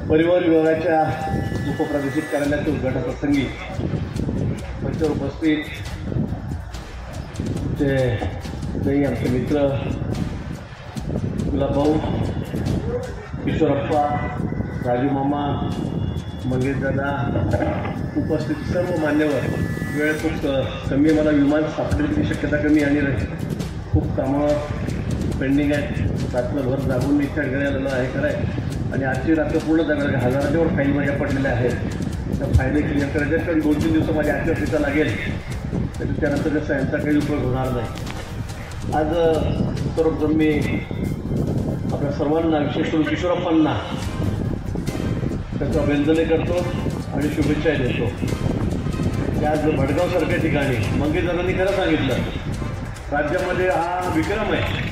परिवहन विभागाच्या उपप्रादेशिक कार्यालयाच्या उद्घाटन प्रसंगी मंचावर उपस्थित ते आमचे मित्र गुलाबभाऊ, किशोरप्पा, राजू मामा, मंगेश दादा, उपस्थित सर्व मान्यवर. वेळ खूप कमी, मला विमान सापडण्याची शक्यता कमी आणि खूप कामं पेंडिंग आहेत. रात्रभर जागून इच्छा घेण्याला आहे खरं आहे. आणि आजची रात्र पूर्ण जागा हजाराच्या वर फाईल माझ्या पडलेल्या आहेत. त्या फायले क्लिअर करायच्या, कारण 2-3 दिवस माझ्या आजच्या ऑफिसला लागेल. त्यानंतर कसं यांचा काही उपयोग होणार नाही. आज सर्वप्रथम मी आपल्या सर्वांना, विशेष करून किशोरप्पांना त्याचं अभिनंदन करतो आणि शुभेच्छाही देतो. आज भडगावसारख्या ठिकाणी मंगेशदारांनी खरं सांगितलं, राज्यामध्ये हा विक्रम आहे.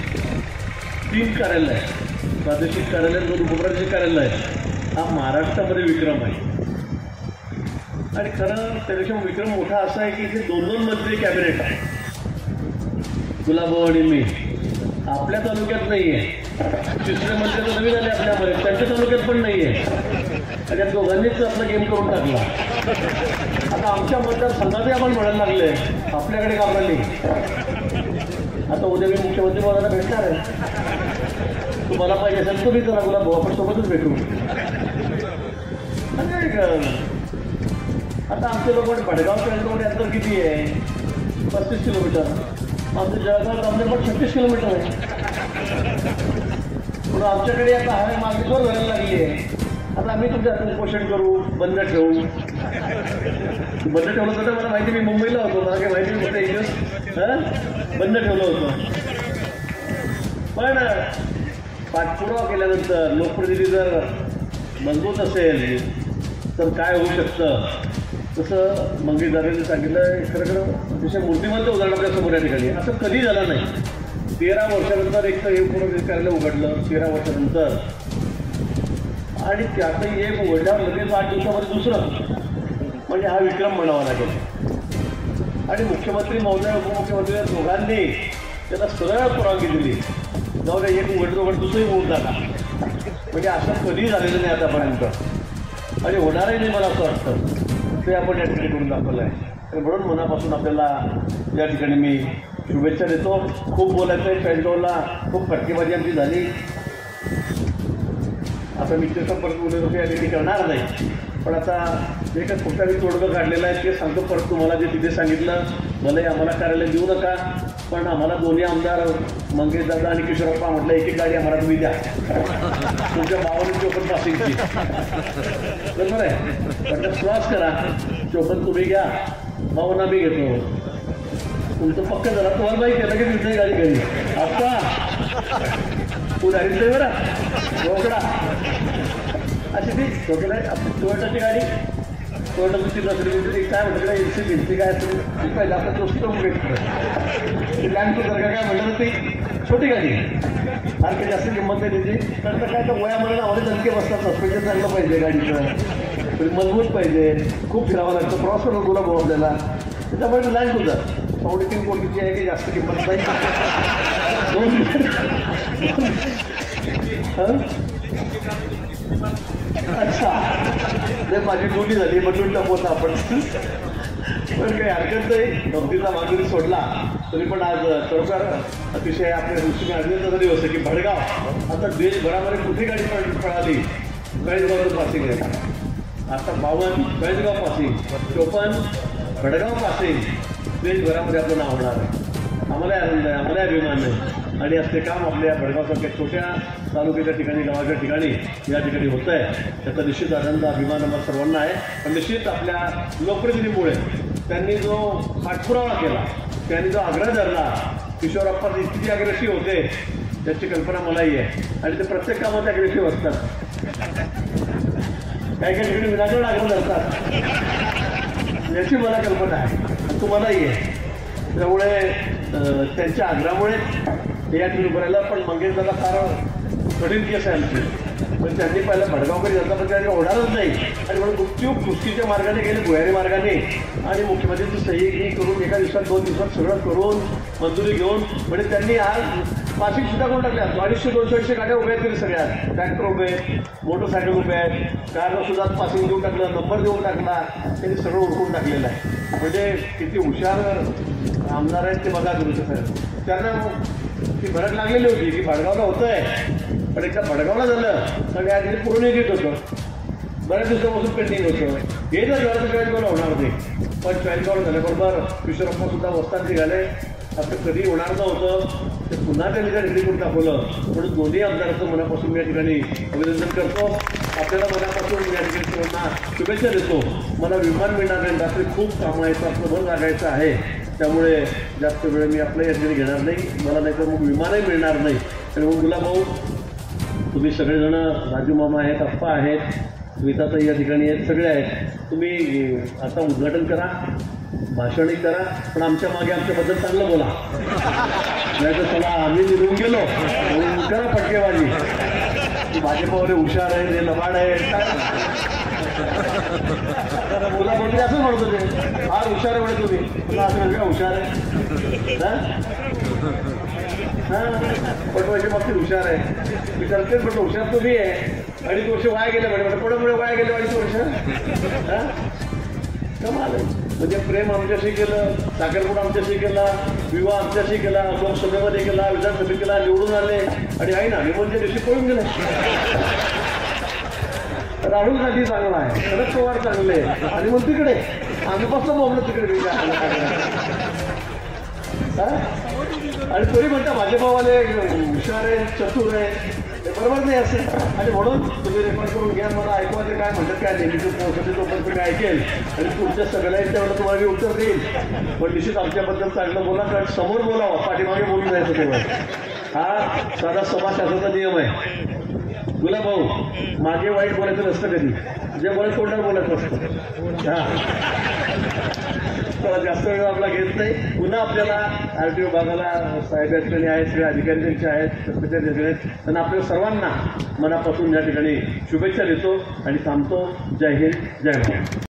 3 कार्यालय आहे, प्रादेशिक कार्यालय, 2 उपप्रादेशिक कार्यालय आहेत. हा महाराष्ट्रामध्ये विक्रम आहे. आणि खरं त्यापेक्षा विक्रम मोठा असा आहे की इथे 2-2 मंत्री कॅबिनेट आहे. गुलाबभाऊ आणि मी. आपल्या तालुक्यात नाही आहे. तिसरे मंत्री तर नवीन आले आपल्यामध्ये, त्यांच्या तालुक्यात पण नाही आहे. आणि या दोघांनीच आपला गेम करून टाकला. आता आमच्या मतदारसंघातही आपण म्हणायला लागले आपल्याकडे कामं नाही. आता उद्या मी मुख्यमंत्री पदाला भेटणार आहे. तुम्हाला पाहिजे असेल तुम्ही करा गुलाबभाऊ, आपण सोबतच भेटू. आता आमचे लोक भडगाव केंद्रामध्ये अंतर किती आहे? 35 किलोमीटर. आमचं जळगाव रामदेवबाग 36 किलोमीटर आहे. म्हणून आमच्याकडे आता हा मागणी जोर व्हायला लागली आहे. आता आम्ही तुमच्या उपोषण करू, बंद ठेवू. बंद ठेवलं तर मला माहिती, मी मुंबईला होतो, मला काही माहिती कुठे एक दिवस बंद ठेवलं होतं. पण पाठपुरावा केल्यानंतर लोकप्रतिनिधी जर मजबूत असेल तर काय होऊ शकतं, तसं मंगेशदारांनी सांगितलं. खरं अतिशय मूर्तिमंत उदाहरण आपल्यासमोर या ठिकाणी. असं कधी झालं नाही. 13 वर्षानंतर एक तर हे पूर्ण कार्यालय उघडलं, 13 वर्षानंतर. आणि त्यातही एक उघडल्यावर लगेच 8 दिवसामध्ये दुसरं, म्हणजे हा विक्रम म्हणावा लागेल. आणि मुख्यमंत्री महोदय, उपमुख्यमंत्री दोघांनी त्याला सरळ परवानगी दिली. जाऊ द्या, एक उघडलं दुसरंही होऊन टाका. म्हणजे असं कधी झालेलं नाही आतापर्यंत, आणि होणारही नाही मला असं वाटतं. ते आपण या ठिकाणी करून दाखवलं आहे. आणि म्हणून मनापासून आपल्याला या ठिकाणी मी शुभेच्छा देतो. खूप बोलायचं आहे. चाळीसगावला खूप फटकेबाजी आमची झाली. आता मी ते परत बोलत या ठिकाणी करणार नाही. पण आता जे काही कुठला मी तोडगं काढलेलं आहे ते सांगतो परत तुम्हाला. जे तिथे सांगितलं, भले आम्हाला कार्यालय देऊ नका, पण आम्हाला दोन्ही आमदार मंगेशदादा आणि किशोरप्पा म्हटलं एक गाडी आम्हाला तुम्ही द्या, तुमच्या भावाने चोपन पासिंगची. बरोबर आहे. पण श्वास करा, चोपन तुम्ही घ्या, भावना मी घेतो. तुमचं पक्क जरा तुम्हाला माहिती केलं की तुमची गाडी घरी आता उदाहरण ते बरं रोकडा अशी ती डोक्याला आपली टोयोटाची गाडी, टोयोटा दुसरी नसली काय म्हटलं एसी भिंती काय असेल पाहिजे आपलं दोस्त भेटतं. लँड जर का काय म्हटलं ती छोटी गाडी सारखी जास्त किंमत नाही त्याची. तर काय तर वयामध्ये आम्हाला दणके बसतात. सस्पेन्शन चांगलं पाहिजे गाडीचं, मजबूत पाहिजे, खूप फिरावं लागतं, प्रवास करून तुला भाऊ आपल्याला. त्याच्यामुळे लँड सुद्धा 3.5 कोटीची आहे की जास्त किंमत नाही. अच्छा, ते माझी ड्युटी झाली, बदलून टाकवता आपण. पण काही हरकत नाही. गमतीचा मागणी सोडला तरी पण आज खरोखर अतिशय आपल्या दृष्टीने अभिनंदनाचा दिवस आहे की भडगाव आता देशभरामध्ये कुठे गाडी पळाली. चाळीसगाव पासिंग आहे आता, 52 चाळीसगाव पासिंग, 54 भडगाव पासिंग. देशभरामध्ये आपलं नाव होणार आहे. आम्हाला आनंद आहे, आम्हाला अभिमान आहे. आणि असते काम आपल्या भडगावसारख्या छोट्या तालुक्याच्या ठिकाणी, गावाच्या ठिकाणी या ठिकाणी होतं आहे. त्याचा निश्चित आनंद, अभिमान आम्हाला सर्वांना आहे. पण निश्चित आपल्या लोकप्रतिनिधीमुळे त्यांनी जो पाठपुरावा केला, त्यांनी जो आग्रह धरला, किशोरप्पा किती अग्रेसिव्ह होते त्याची कल्पना मलाही आहे. आणि ते प्रत्येक कामात अग्रेसिव्ह असतात. काही काही ठिकाणी विनाकारण आग्रह धरतात याची मला कल्पना आहे, तुम्हालाही आहे. त्यामुळे त्यांच्या आग्रहामुळे या ठिकाणी करायला. पण मंगेशदादा फार कठीण केस आहे आमची. पण त्यांनी पहिला भडगावकरी जनता पक्षाने होणारच नाही आणि म्हणून गुपचूप कुस्तीच्या मार्गाने गेले, भुयारी मार्गाने, आणि मुख्यमंत्र्यांची सही करून एका दिवसात 2 दिवसात सगळं करून मंजुरी घेऊन म्हणजे त्यांनी आज पासिंग सुद्धा करून टाकल्या. 250-200 गाड्या उभ्या आहेत तरी सगळ्यात, ट्रॅक्टर उभे आहेत, मोटरसायकल उभे आहेत, कारला सुद्धा पासिंग देऊन टाकलं, नंबर देऊन टाकला, त्यांनी सगळं उरकून टाकलेलं आहे. म्हणजे किती हुशार आमदार आहेत ते बघा तुम्ही. कसं त्यांना ती भरक लागलेली होती की भडगावला होतं आहे, पण एकदा भडगावला झालं तर आधी पूर्ण घेत होतं, बऱ्याच दिवसापासून पेंडिंग होतं. हे जर झालं तर चॉईसगावला होणार नाही, पण चॉईसगावला झाल्याबरोबर किशोरप्पा सुद्धा वस्ताद निघाले. असं कधी होणार नव्हतं, ते पुन्हा त्यांनी त्या करून दाखवलं. म्हणून दोन्ही आमदारांचं मनापासून मी या ठिकाणी अभिनंदन करतो. आपल्याला मनापासून या ठिकाणी सर्वांना शुभेच्छा देतो. मला विमान मिळणार नाही, रात्री खूप कामं आहेत, आपलं मन लागायचं आहे, त्यामुळे जास्त वेळ मी आपल्या या ठिकाणी घेणार नाही. मला नाही तर मग विमानही मिळणार नाही. आणि मग गुलाबभाऊ, तुम्ही सगळेजण, राजू मामा आहेत, अप्पा आहेत, स्मिताताई या ठिकाणी आहेत, सगळे आहेत. तुम्ही आता उद्घाटन करा, भाषणही करा, पण आमच्या मागे आमच्याबद्दल चांगलं बोला. नाही तर चला आम्ही निघून गेलो करा फटकेबाजी, भाजपवाले हुशार आहे, हे लबाड आहे, मुला बोलले असंच म्हणत होते, फार हुशार आहे म्हणे तुम्ही. तुला असं वेगळा हुशार आहे, पटवायच्या बाबतीत हुशार आहे. मी करतेच म्हटलं हुशार तुम्ही आहे. 2.5 वर्ष वाया गेले म्हणे, कोणामुळे वाया गेले 2.5 वर्ष? कमाल आहे. म्हणजे प्रेम आमच्याशी केलं, साखरपुडा आमच्याशी केला, विवाह आमच्याशी केला, लोकसभेमध्ये केला, विधानसभेत केला, निवडून आले, आणि आई ना निवडच्या दिवशी पळून गेले. राहुल गांधी चांगला आहे, शरद पवार चांगले, आणि मग तिकडे आम्ही बसलो बोललो तिकडे. आणि तरी म्हणता भाजपावाले हुशार आहे, चतुर आहे, ते बरोबर नाही असं. आणि म्हणून तुम्ही रेकॉर्ड करून घ्या, मला ऐकवायचं काय म्हणतात काय नेहमीचं पोहोचते तोपर्यंत मी ऐकेल आणि पुढच्या सगळ्यांच्या वेळेला तुम्हाला मी उत्तर देईल. पण निश्चित आमच्याबद्दल चांगलं बोला, कारण समोर बोलावं, पाठीमागे बोलून जायचं तेव्हा. हा साधा समाजशास्त्राचा नियम आहे. गुलाबभाऊ, मागे वाईट बोलायचं नसतं कधी, जे बोलायचं तोंडावर बोलायचं असतं. हा जास्त वेळ आपला घेत नाही. पुन्हा आपल्याला RTO भागाला साहेब या ठिकाणी आहेत, सगळे अधिकारी त्यांचे आहेत, कर्मचारी त्यांचे आहेत, त्यांना आपल्या सर्वांना मनापासून या ठिकाणी शुभेच्छा देतो आणि थांबतो. जय हिंद, जय महाराष्ट्र.